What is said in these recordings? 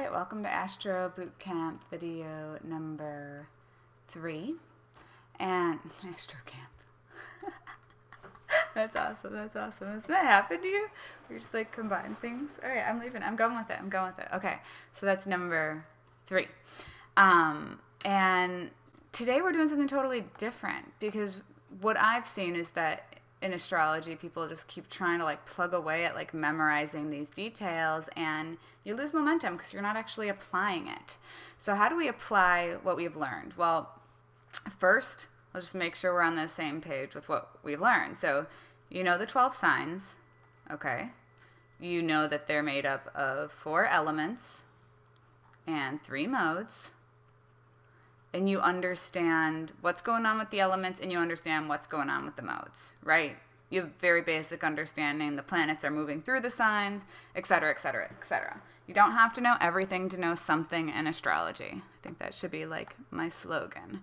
right, welcome to Astro Bootcamp video number 3. And Astro Camp. That's awesome. Has that happened to you? You're just like combine things? All right, I'm leaving. I'm going with it. Okay, so that's number 3. And today we're doing something totally different because what I've seen is that in astrology, people just keep trying to like plug away at like memorizing these details, and you lose momentum because you're not actually applying it. So how do we apply what we've learned? Well, first, let's just make sure we're on the same page with what we've learned. So you know the 12 signs, okay? You know that they're made up of 4 elements and 3 modes. And you understand what's going on with the elements, and you understand what's going on with the modes, right? You have very basic understanding. The planets are moving through the signs, etc., etc., etc. You don't have to know everything to know something in astrology. I think that should be like my slogan,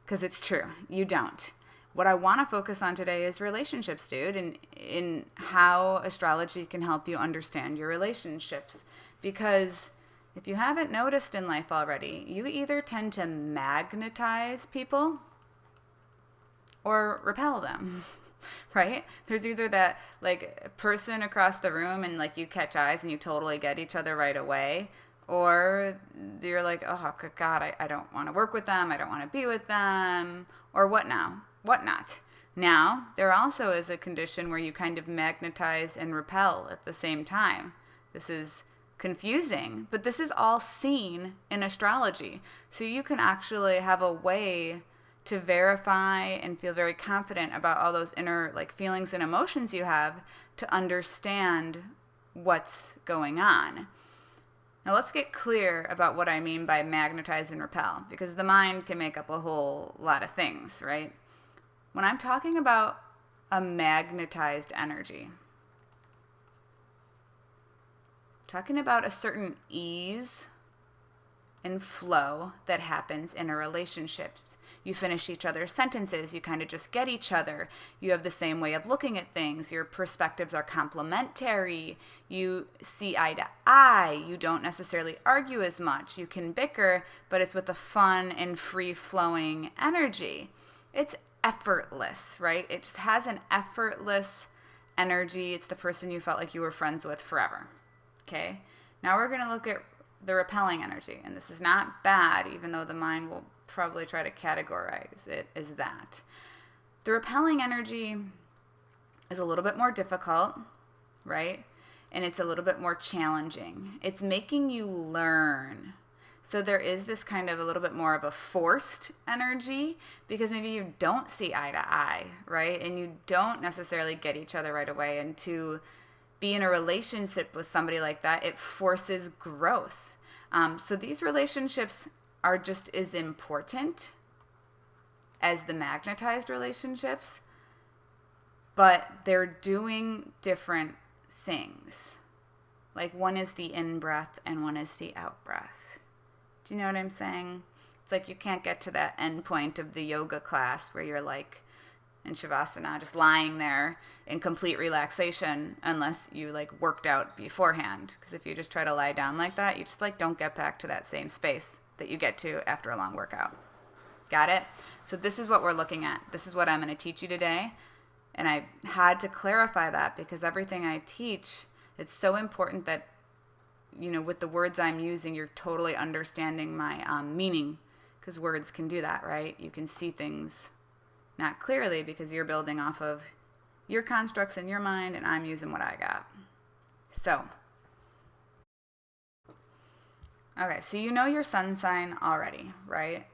because it's true. You don't. What I want to focus on today is relationships, dude, and in how astrology can help you understand your relationships. Because if you haven't noticed in life already, you either tend to magnetize people or repel them, right? There's either that like person across the room and like you catch eyes and you totally get each other right away, or you're like, oh God, I don't want to work with them, I don't want to be with them, or whatnot. Now, there also is a condition where you kind of magnetize and repel at the same time. This is confusing, but this is all seen in astrology. So you can actually have a way to verify and feel very confident about all those inner like feelings and emotions you have to understand what's going on. Now let's get clear about what I mean by magnetize and repel, because the mind can make up a whole lot of things, right? When I'm talking about a magnetized energy, talking about a certain ease and flow that happens in a relationship. You finish each other's sentences. You kind of just get each other. You have the same way of looking at things. Your perspectives are complementary. You see eye to eye. You don't necessarily argue as much. You can bicker, but it's with a fun and free-flowing energy. It's effortless, right? It just has an effortless energy. It's the person you felt like you were friends with forever. Okay, now we're going to look at the repelling energy, and this is not bad, even though the mind will probably try to categorize it as that. The repelling energy is a little bit more difficult, right? And it's a little bit more challenging. It's making you learn. So there is this kind of a little bit more of a forced energy because maybe you don't see eye to eye, right? And you don't necessarily get each other right away, and to be in a relationship with somebody like that, it forces growth. So these relationships are just as important as the magnetized relationships, but they're doing different things. Like one is the in-breath and one is the out-breath. Do you know what I'm saying? It's like you can't get to that end point of the yoga class where you're like in Shavasana, just lying there in complete relaxation unless you like worked out beforehand. Because if you just try to lie down like that, you just like don't get back to that same space that you get to after a long workout. Got it? So this is what we're looking at. This is what I'm going to teach you today. And I had to clarify that because everything I teach, it's so important that, you know, with the words I'm using, you're totally understanding my meaning, because words can do that, right? You can see things not clearly because you're building off of your constructs in your mind, and I'm using what I got. So, okay, so you know your sun sign already, right?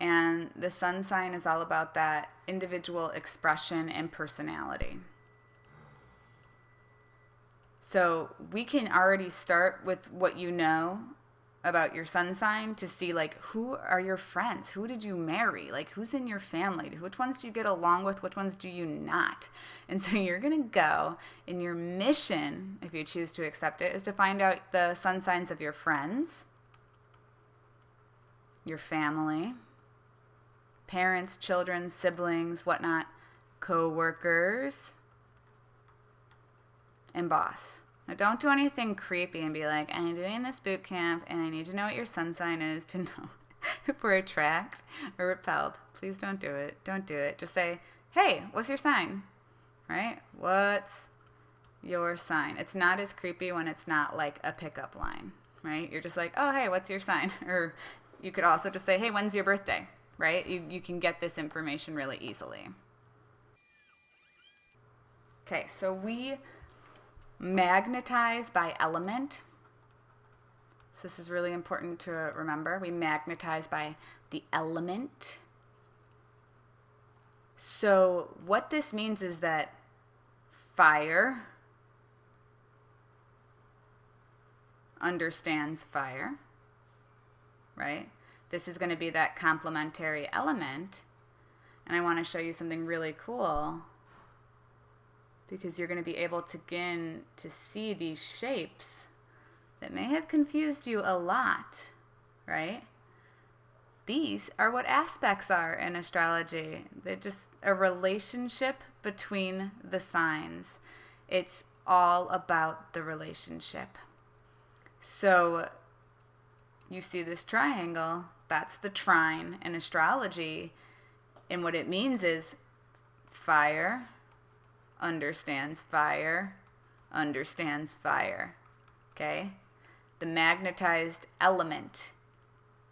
And the sun sign is all about that individual expression and personality. So we can already start with what you know about your sun sign to see like who are your friends, who did you marry, like who's in your family, which ones do you get along with, which ones do you not. And so you're gonna go, and your mission, if you choose to accept it, is to find out the sun signs of your friends, your family, parents, children, siblings, whatnot, co-workers, and boss. Now, don't do anything creepy and be like, I'm doing this boot camp and I need to know what your sun sign is to know if we're attracted or repelled. Please don't do it. Don't do it. Just say, hey, what's your sign? Right? What's your sign? It's not as creepy when it's not like a pickup line, right? You're just like, oh, hey, what's your sign? Or you could also just say, hey, when's your birthday? Right? You can get this information really easily. Okay, so we magnetize by element. So this is really important to remember. We magnetize by the element. So what this means is that fire understands fire, right? This is going to be that complementary element. And I want to show you something really cool, because you're going to be able to begin to see these shapes that may have confused you a lot, right? These are what aspects are in astrology. They're just a relationship between the signs. It's all about the relationship. So you see this triangle, that's the trine in astrology. And what it means is fire understands fire, understands fire, okay? The magnetized element.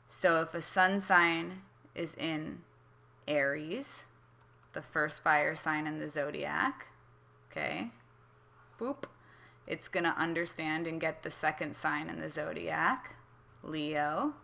So if a sun sign is in Aries, the first fire sign in the zodiac, okay, boop, it's going to understand and get the second sign in the zodiac, Leo,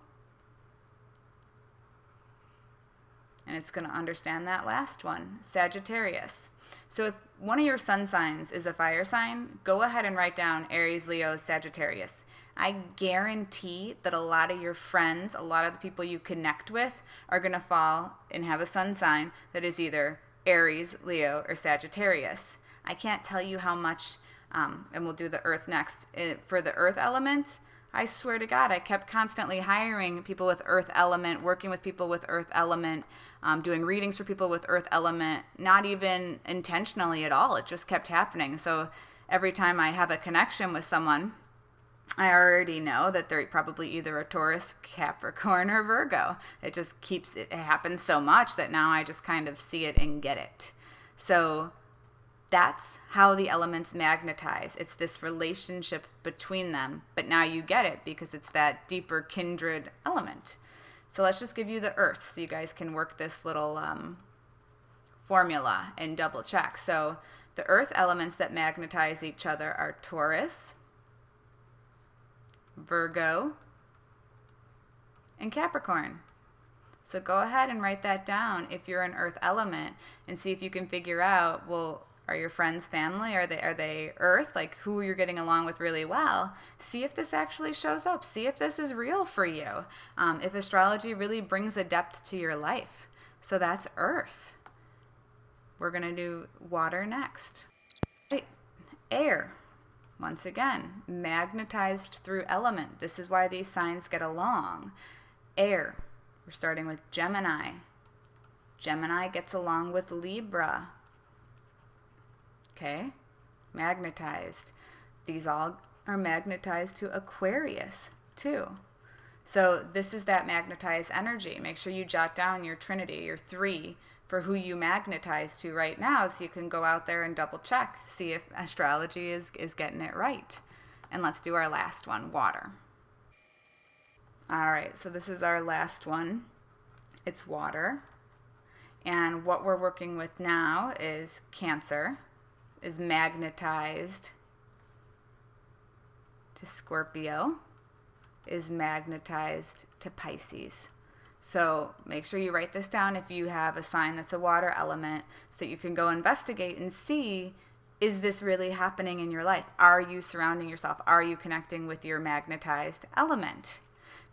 and it's going to understand that last one, Sagittarius. So if one of your sun signs is a fire sign, go ahead and write down Aries, Leo, Sagittarius. I guarantee that a lot of your friends, a lot of the people you connect with are going to fall and have a sun sign that is either Aries, Leo, or Sagittarius. I can't tell you how much, and we'll do the earth next. For the earth element, I swear to God, I kept constantly hiring people with earth element, working with people with earth element, doing readings for people with earth element, not even intentionally at all. It just kept happening. So every time I have a connection with someone, I already know that they're probably either a Taurus, Capricorn, or Virgo. It happens so much that now I just kind of see it and get it. So that's how the elements magnetize. It's this relationship between them, but now you get it because it's that deeper kindred element. So let's just give you the earth so you guys can work this little formula and double check. So the earth elements that magnetize each other are Taurus, Virgo, and Capricorn. So go ahead and write that down if you're an earth element and see if you can figure out, well, are your friends family? Are they earth? Like who you're getting along with really well? See if this actually shows up. See if this is real for you. If astrology really brings a depth to your life. So that's earth. We're going to do water next. Air. Once again, magnetized through element. This is why these signs get along. Air. We're starting with Gemini. Gemini gets along with Libra. Okay? Magnetized. These all are magnetized to Aquarius, too. So this is that magnetized energy. Make sure you jot down your trinity, your three, for who you magnetize to right now, so you can go out there and double check, see if astrology is getting it right. And let's do our last one, water. All right, so this is our last one. It's water. And what we're working with now is Cancer, is magnetized to Scorpio, is magnetized to Pisces. So make sure you write this down if you have a sign that's a water element, so that you can go investigate and see, is this really happening in your life? Are you surrounding yourself? Are you connecting with your magnetized element?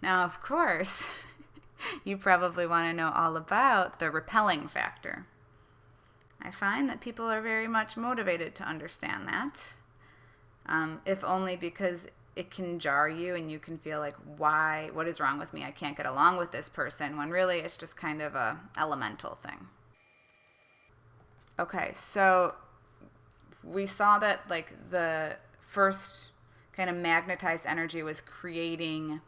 Now, of course, you probably want to know all about the repelling factor. I find that people are very much motivated to understand that, if only because it can jar you and you can feel like, what is wrong with me? I can't get along with this person, when really it's just kind of a elemental thing. Okay, so we saw that like the first kind of magnetized energy was creating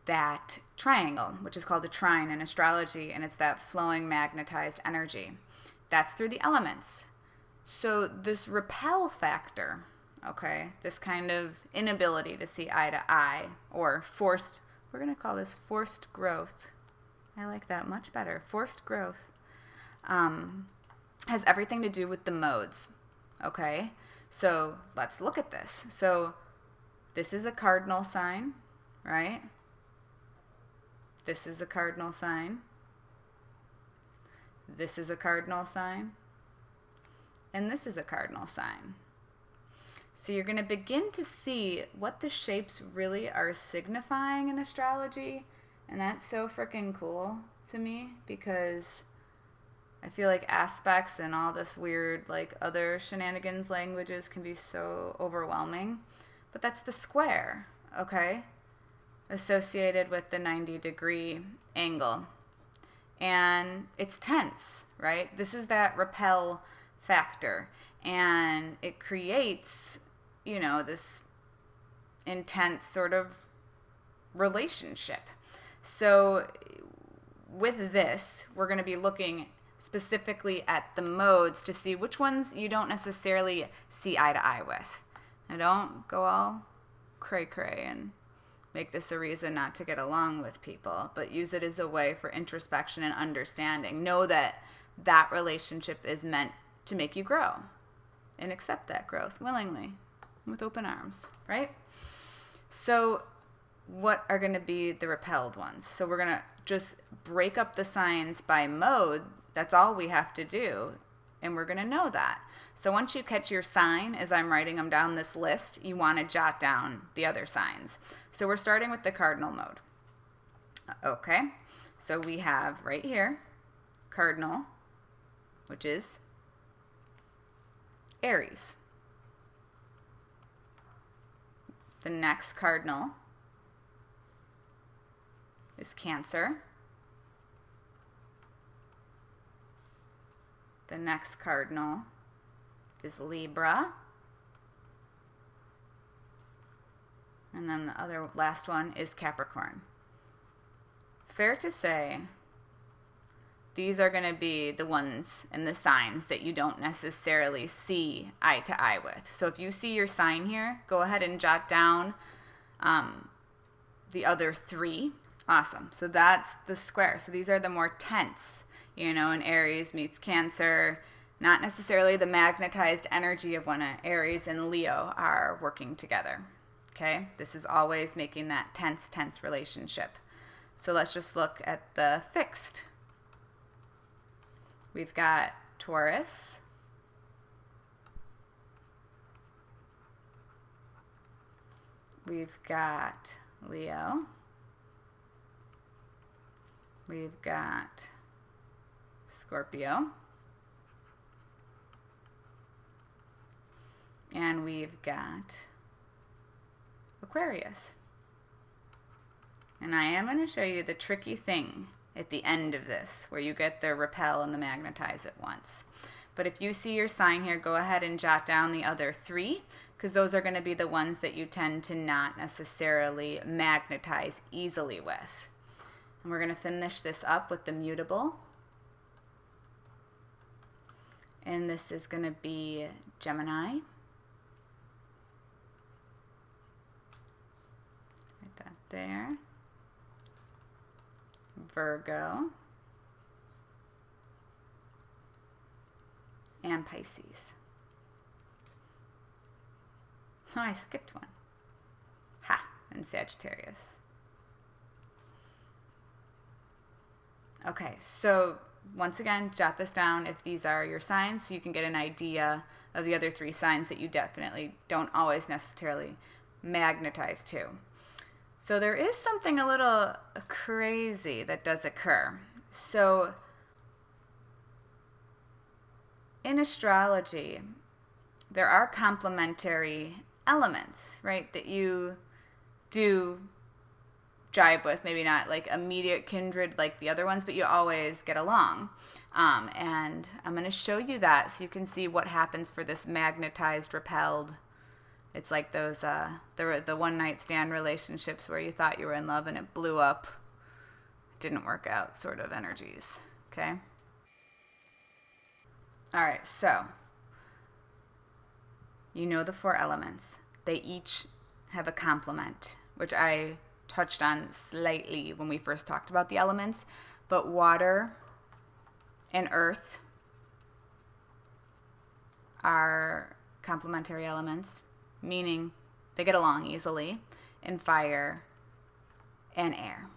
that triangle, which is called a trine in astrology, and it's that flowing magnetized energy. That's through the elements. So this repel factor, okay, this kind of inability to see eye to eye, or forced, we're going to call this forced growth. I like that much better. Forced growth has everything to do with the modes, okay? So let's look at this. So this is a cardinal sign, right? This is a cardinal sign. This is a cardinal sign. And this is a cardinal sign. So you're going to begin to see what the shapes really are signifying in astrology. And that's so freaking cool to me, because I feel like aspects and all this weird, like, other shenanigans languages can be so overwhelming. But that's the square, okay? Associated with the 90-degree angle. And it's tense, right? This is that repel factor. And it creates, you know, this intense sort of relationship. So with this, we're going to be looking specifically at the modes to see which ones you don't necessarily see eye to eye with. Now, don't go all cray-cray and make this a reason not to get along with people, but use it as a way for introspection and understanding. Know that that relationship is meant to make you grow, and accept that growth willingly with open arms, right? So what are going to be the repelled ones? So we're going to just break up the signs by mode. That's all we have to do, and we're going to know that. So once you catch your sign, as I'm writing them down this list, you want to jot down the other signs. So we're starting with the cardinal mode. Okay, so we have right here, cardinal, which is Aries. The next cardinal is Cancer. The next cardinal is Libra. And then the last one is Capricorn. Fair to say, these are going to be the ones and the signs that you don't necessarily see eye to eye with. So if you see your sign here, go ahead and jot down the other three. Awesome. So that's the square. So these are the more tense, you know, and Aries meets Cancer. Not necessarily the magnetized energy of when Aries and Leo are working together. Okay? This is always making that tense relationship. So let's just look at the fixed. We've got Taurus. We've got Leo. We've got Scorpio. And we've got Aquarius. And I am going to show you the tricky thing at the end of this, where you get the repel and the magnetize at once. But if you see your sign here, go ahead and jot down the other three, because those are going to be the ones that you tend to not necessarily magnetize easily with. And we're going to finish this up with the mutable. And this is going to be Gemini. Write that there. Virgo. And Pisces. Oh, I skipped one. Ha! And Sagittarius. Okay, so once again, jot this down if these are your signs, so you can get an idea of the other three signs that you definitely don't always necessarily magnetize to. So there is something a little crazy that does occur. So in astrology, there are complementary elements, right, that you do jive with, maybe not like immediate kindred like the other ones, but you always get along. And I'm going to show you that so you can see what happens for this magnetized, repelled It's like those the one night stand relationships where you thought you were in love and it blew up, didn't work out sort of energies. Okay. All right. So you know the 4 elements. They each have a complement, which I touched on slightly when we first talked about the elements. But water and earth are complementary elements, meaning they get along easily, and fire and air.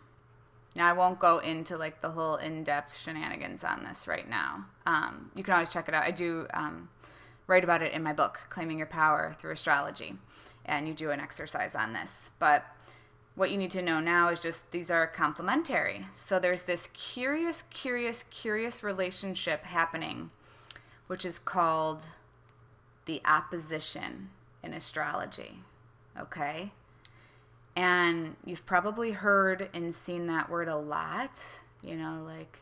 Now, I won't go into like the whole in-depth shenanigans on this right now. You can always check it out. I do write about it in my book, Claiming Your Power Through Astrology, and you do an exercise on this. But what you need to know now is just these are complementary. So there's this curious relationship happening, which is called the opposition in astrology, okay? And you've probably heard and seen that word a lot, like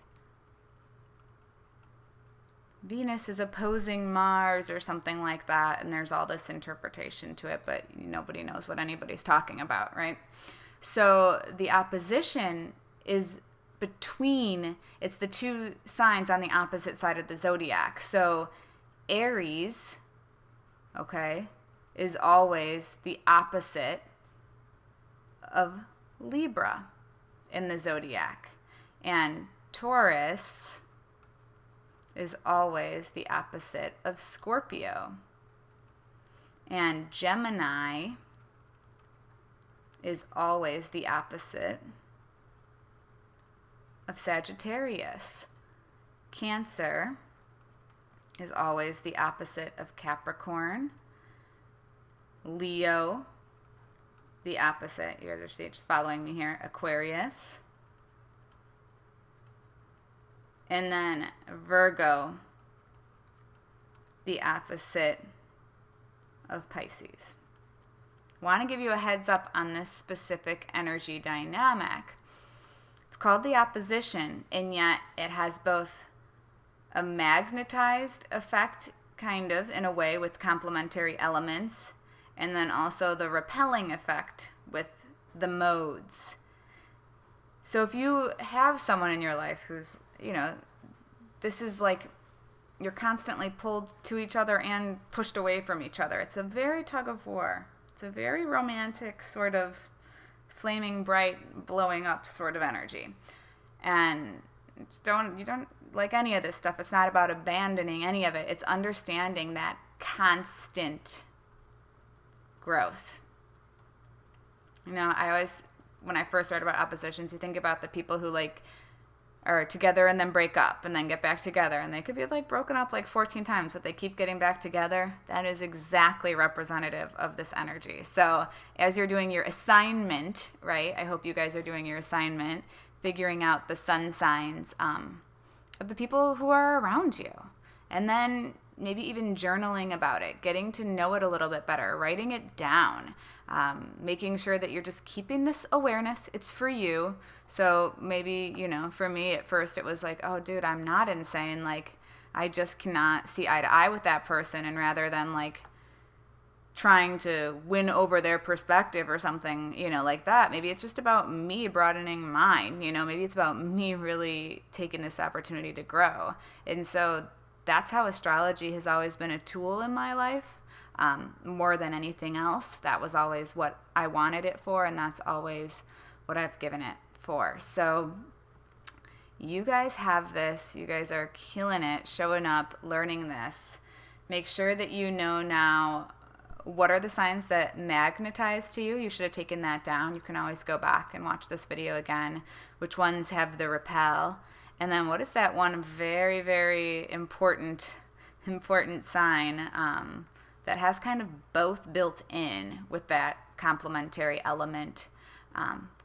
Venus is opposing Mars or something like that, and there's all this interpretation to it, but nobody knows what anybody's talking about, right? So the opposition is it's the 2 signs on the opposite side of the zodiac. So Aries, okay, is always the opposite of Libra in the zodiac. And Taurus is always the opposite of Scorpio. And Gemini is always the opposite of Sagittarius. Cancer is always the opposite of Capricorn. Leo, the opposite, you're just following me here, Aquarius. And then Virgo, the opposite of Pisces. Want to give you a heads up on this specific energy dynamic. It's called the opposition, and yet it has both a magnetized effect, kind of, in a way, with complementary elements, and then also the repelling effect with the modes. So if you have someone in your life who's, this is like you're constantly pulled to each other and pushed away from each other. It's a very tug of war. It's a very romantic sort of flaming bright, blowing up sort of energy. And you don't like any of this stuff. It's not about abandoning any of it. It's understanding that constant growth. I always, when I first read about oppositions, you think about the people who are together and then break up and then get back together, and they could be broken up 14 times, but they keep getting back together. That is exactly representative of this energy. So as you're doing your assignment, right, I hope you guys are doing your assignment, figuring out the sun signs of the people who are around you, and then maybe even journaling about it, getting to know it a little bit better, writing it down, making sure that you're just keeping this awareness. It's for you. So maybe, for me at first it was oh, dude, I'm not insane. I just cannot see eye to eye with that person. And rather than trying to win over their perspective or something, like that, maybe it's just about me broadening mine. Maybe it's about me really taking this opportunity to grow. And so that's how astrology has always been a tool in my life, more than anything else. That was always what I wanted it for, and that's always what I've given it for. So you guys have this. You guys are killing it, showing up, learning this. Make sure that you know now what are the signs that magnetize to you. You should have taken that down. You can always go back and watch this video again. Which ones have the repel? And then what is that one very, very important sign that has kind of both built in with that complementary element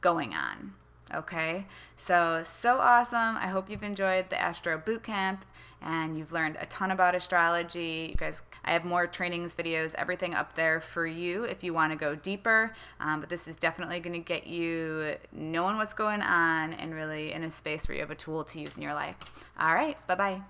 going on? Okay, so awesome. I hope you've enjoyed the Astro Bootcamp and you've learned a ton about astrology. You guys, I have more trainings, videos, everything up there for you if you want to go deeper. But this is definitely going to get you knowing what's going on and really in a space where you have a tool to use in your life. All right, bye-bye.